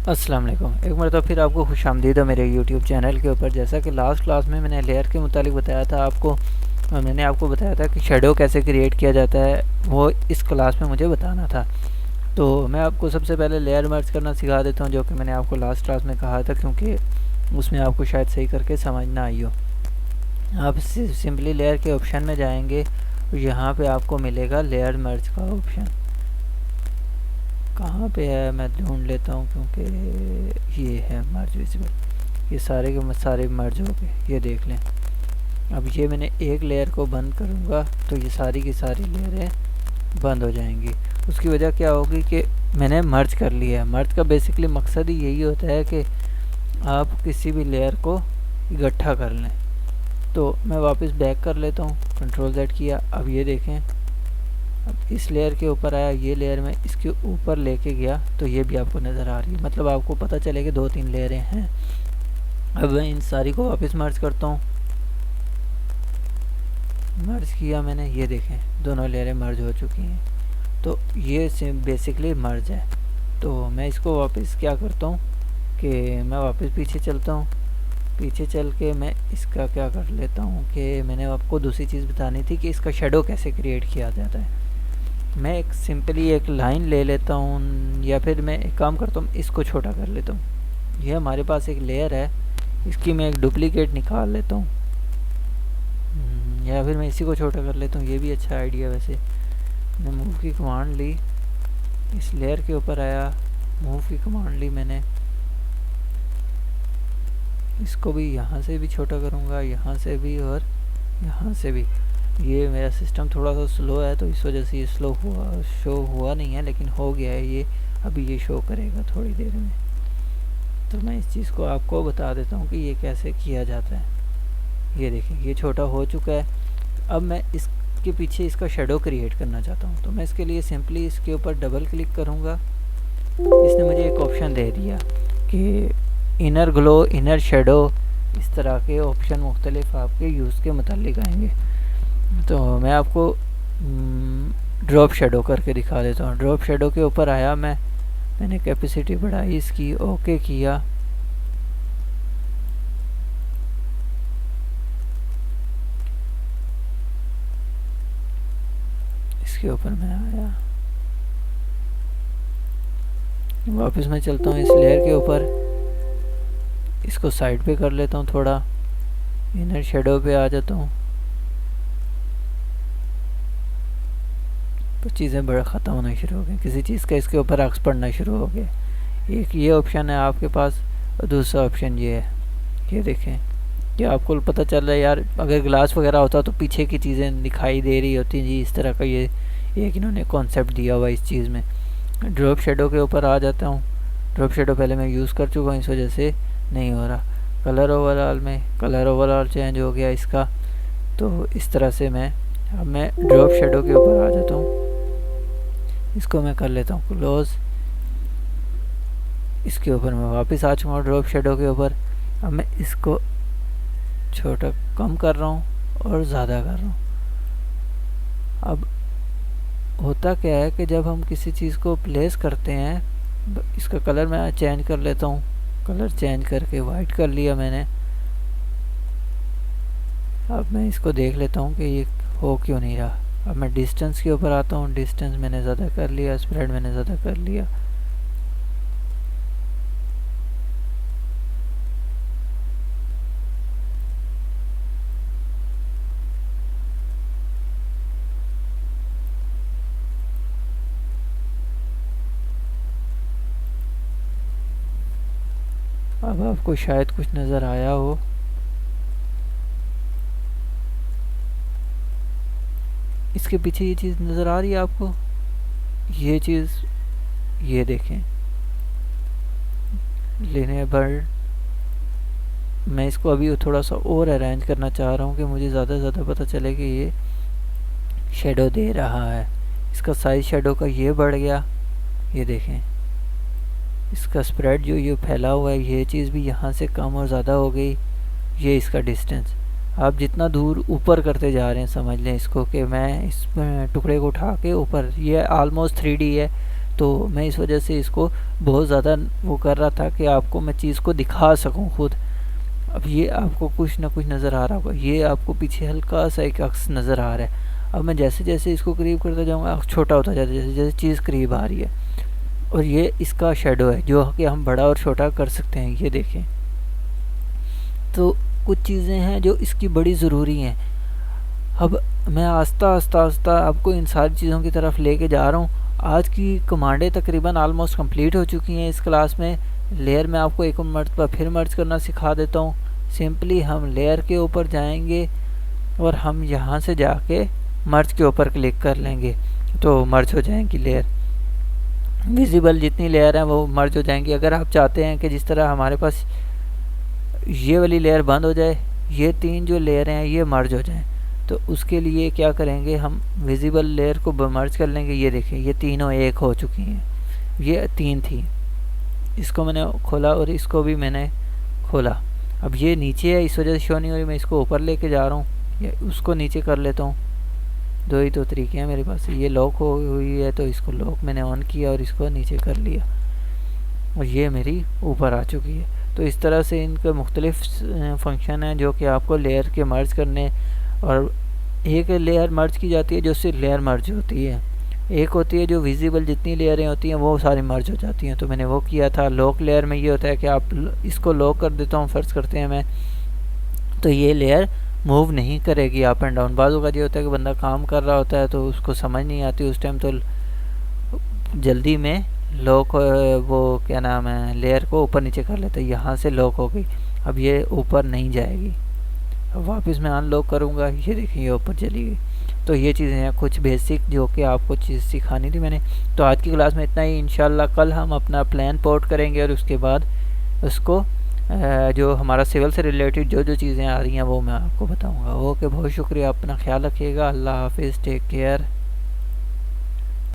अस्सलाम वालेकुम। एक मरतबा फिर आपको खुशामदीद है मेरे यूट्यूब चैनल के ऊपर। जैसा कि लास्ट क्लास में मैंने लेयर के मुतालिक बताया था आपको, मैंने आपको बताया था कि शेडो कैसे क्रिएट किया जाता है, वो इस क्लास में मुझे बताना था। तो मैं आपको सबसे पहले लेयर मर्ज करना सिखा देता हूँ, जो कि मैंने आपको लास्ट क्लास में कहा था, क्योंकि उसमें आपको शायद सही करके समझ ना आई हो। आप सिंपली लेयर के ऑप्शन में जाएंगे, यहाँ पे आपको मिलेगा लेयर मर्ज का ऑप्शन। कहाँ पे है मैं ढूंढ लेता हूँ, क्योंकि ये है मर्ज विजिबल। ये सारे के सारे मर्ज हो गए, ये देख लें। अब ये मैंने एक लेयर को बंद करूँगा तो ये सारी की सारी लेयरें बंद हो जाएंगी। उसकी वजह क्या होगी कि मैंने मर्ज कर लिया है। मर्ज का बेसिकली मकसद ही यही होता है कि आप किसी भी लेयर को इकट्ठा कर लें। तो मैं वापस बैक कर लेता हूँ, कंट्रोल Z किया। अब ये देखें, अब इस लेयर के ऊपर आया, ये लेयर में इसके ऊपर लेके गया तो ये भी आपको नज़र आ रही है। मतलब आपको पता चले कि 2-3 लेयरें हैं। अब मैं इन सारी को वापस मर्ज करता हूँ। मर्ज किया मैंने, ये देखें दोनों लेयरें मर्ज हो चुकी हैं। तो ये बेसिकली मर्ज है। तो मैं इसको वापस क्या करता हूँ कि मैं वापस पीछे चलता हूँ। पीछे चल के मैं इसका क्या कर लेता हूँ कि मैंने आपको दूसरी चीज़ बतानी थी कि इसका शेडो कैसे क्रिएट किया जाता है। मैं एक सिंपली एक लाइन ले लेता हूँ, या फिर मैं एक काम करता हूँ, इसको छोटा कर लेता हूँ। ये हमारे पास एक लेयर है, इसकी मैं एक डुप्लीकेट निकाल लेता हूँ, या फिर मैं इसी को छोटा कर लेता हूँ। ये भी अच्छा आइडिया। वैसे मैं मूव की कमांड ली, इस लेयर के ऊपर आया, मूव की कमांड ली मैंने, इसको भी यहाँ से भी छोटा करूँगा, यहाँ से भी और यहाँ से भी। ये मेरा सिस्टम थोड़ा सा स्लो है तो इस वजह से ये स्लो हुआ, शो हुआ नहीं है, लेकिन हो गया है ये। अभी ये शो करेगा थोड़ी देर में। तो मैं इस चीज़ को आपको बता देता हूँ कि ये कैसे किया जाता है। ये देखिए, ये छोटा हो चुका है। अब मैं इसके पीछे इसका शेडो क्रिएट करना चाहता हूँ। तो मैं इसके लिए सिंपली इसके ऊपर डबल क्लिक करूँगा। इसने मुझे एक ऑप्शन दे दिया कि इनर ग्लो, इनर शेडो, इस तरह के ऑप्शन मुख्तलिफ आपके यूज़ के मुतालिक आएंगे। तो मैं आपको ड्रॉप शेडो करके दिखा देता हूँ। ड्रॉप शेडो के ऊपर आया मैंने कैपेसिटी बढ़ाई इसकी, ओके किया। इसके ऊपर मैं आया, वापस मैं चलता हूँ इस लेयर के ऊपर, इसको साइड पे कर लेता हूँ थोड़ा, इनर शेडो पे आ जाता हूँ। तो चीज़ें बड़ा ख़त्म होना शुरू हो गई, किसी चीज़ का इसके ऊपर अक्स पड़ना शुरू हो गया। एक ये ऑप्शन है आपके पास, और दूसरा ऑप्शन ये है। ये देखें कि आपको पता चल रहा है यार, अगर ग्लास वगैरह होता तो पीछे की चीज़ें दिखाई दे रही होती जी। इस तरह का ये एक इन्होंने कॉन्सेप्ट दिया हुआ इस चीज़ में। ड्रॉप शेडो के ऊपर आ जाता हूँ। ड्रॉप शेडो पहले मैं यूज़ कर चुका हूँ, इस वजह से नहीं हो रहा। कलर ओवरऑल में कलर ओवरऑल चेंज हो गया इसका। तो इस तरह से अब मैं ड्रॉप शेडो के ऊपर आ जाता हूँ। इसको मैं कर लेता हूँ क्लोज। इसके ऊपर मैं वापस आ चुका हूँ ड्रॉप शेडो के ऊपर। अब मैं इसको छोटा कम कर रहा हूँ और ज़्यादा कर रहा हूँ। अब होता क्या है कि जब हम किसी चीज़ को प्लेस करते हैं, इसका कलर मैं चेंज कर लेता हूँ। कलर चेंज करके वाइट कर लिया मैंने। अब मैं इसको देख लेता हूँ कि ये हो क्यों नहीं रहा। अब मैं डिस्टेंस के ऊपर आता हूँ। डिस्टेंस मैंने ज़्यादा कर लिया, स्प्रेड मैंने ज़्यादा कर लिया। अब आपको शायद कुछ नज़र आया हो। इसके पीछे ये चीज़ नज़र आ रही है आपको, ये चीज़, ये देखें लेने पर मैं इसको अभी थोड़ा सा और अरेंज करना चाह रहा हूँ कि मुझे ज़्यादा से ज़्यादा पता चले कि ये शेडो दे रहा है। इसका साइज शेडो का ये बढ़ गया, ये देखें। इसका स्प्रेड जो ये फैला हुआ है, ये चीज़ भी यहाँ से कम और ज़्यादा हो गई। ये इसका डिस्टेंस आप जितना दूर ऊपर करते जा रहे हैं, समझ लें इसको कि मैं इस टुकड़े को उठा के ऊपर, ये ऑलमोस्ट 3D है तो मैं इस वजह से इसको बहुत ज़्यादा वो कर रहा था कि आपको मैं चीज़ को दिखा सकूं खुद। अब ये आपको कुछ ना कुछ नज़र आ रहा होगा, ये आपको पीछे हल्का सा एक अक्स नज़र आ रहा है। अब मैं जैसे जैसे इसको करीब करता जाऊँगा छोटा होता जाता है, जैसे जैसे चीज़ करीब आ रही है। और ये इसका शेडो है जो कि हम बड़ा और छोटा कर सकते हैं, ये देखें। तो कुछ चीज़ें हैं जो इसकी बड़ी ज़रूरी हैं। अब मैं आस्ता आस्ता आपको इन सारी चीज़ों की तरफ लेके जा रहा हूँ। आज की कमांडें तकरीबन आलमोस्ट कंप्लीट हो चुकी हैं इस क्लास में। लेयर में आपको एक मरतबा फिर मर्ज करना सिखा देता हूँ। सिंपली हम लेयर के ऊपर जाएंगे और हम यहाँ से जाके मर्ज के ऊपर क्लिक कर लेंगे तो मर्ज हो जाएंगी लेयर। विजिबल जितनी लेयर हैं वो मर्ज हो जाएंगी। अगर आप चाहते हैं कि जिस तरह हमारे पास ये वाली लेयर बंद हो जाए, ये 3 जो लेयर हैं ये मर्ज हो जाएं, तो उसके लिए क्या करेंगे, हम विजिबल लेयर को मर्ज कर लेंगे। ये देखिए ये तीनों एक हो चुकी हैं, ये 3 थी। इसको मैंने खोला और इसको भी मैंने खोला। अब ये नीचे है इस वजह से शो नहीं हो रही, मैं इसको ऊपर लेके जा रहा हूँ, ये उसको नीचे कर लेता हूँ। 2 ही तो तरीके हैं मेरे पास। ये लॉक हो हुई है तो इसको लॉक मैंने ऑन किया और इसको नीचे कर लिया और ये मेरी ऊपर आ चुकी है। तो इस तरह से इनके मुख्तलिफ फंक्शन हैं जो कि आपको लेयर के मर्ज करने, और एक लेयर मर्ज की जाती है जो सिर्फ लेयर मर्ज होती है, एक होती है जो विजिबल जितनी लेयरें होती हैं वो सारी मर्ज हो जाती हैं। तो मैंने वो किया था। लॉक लेयर में ये होता है कि आप इसको लॉक कर देता हूँ, फ़र्ज़ करते हैं मैं, तो ये लेयर मूव नहीं करेगी अप एंड डाउन। बाज़ों का ये होता है कि बंदा काम कर रहा होता है तो उसको समझ नहीं आती उस टाइम, तो जल्दी में लॉक वो क्या नाम है लेयर को ऊपर नीचे कर लेते हैं। यहाँ से लॉक हो गई, अब ये ऊपर नहीं जाएगी। अब वापस मैं अनलॉक करूँगा, ये देखिए ये ऊपर चली गई। तो ये चीज़ें हैं कुछ बेसिक जो कि आपको चीज़ सिखानी थी मैंने। तो आज की क्लास में इतना ही। इंशाल्लाह कल हम अपना प्लान पोर्ट करेंगे और उसके बाद उसको जो हमारा सिविल से रिलेटेड जो जो चीज़ें आ रही हैं वो मैं आपको बताऊँगा। ओके, बहुत शुक्रिया, अपना ख्याल रखिएगा। अल्लाह हाफिज़, टेक केयर।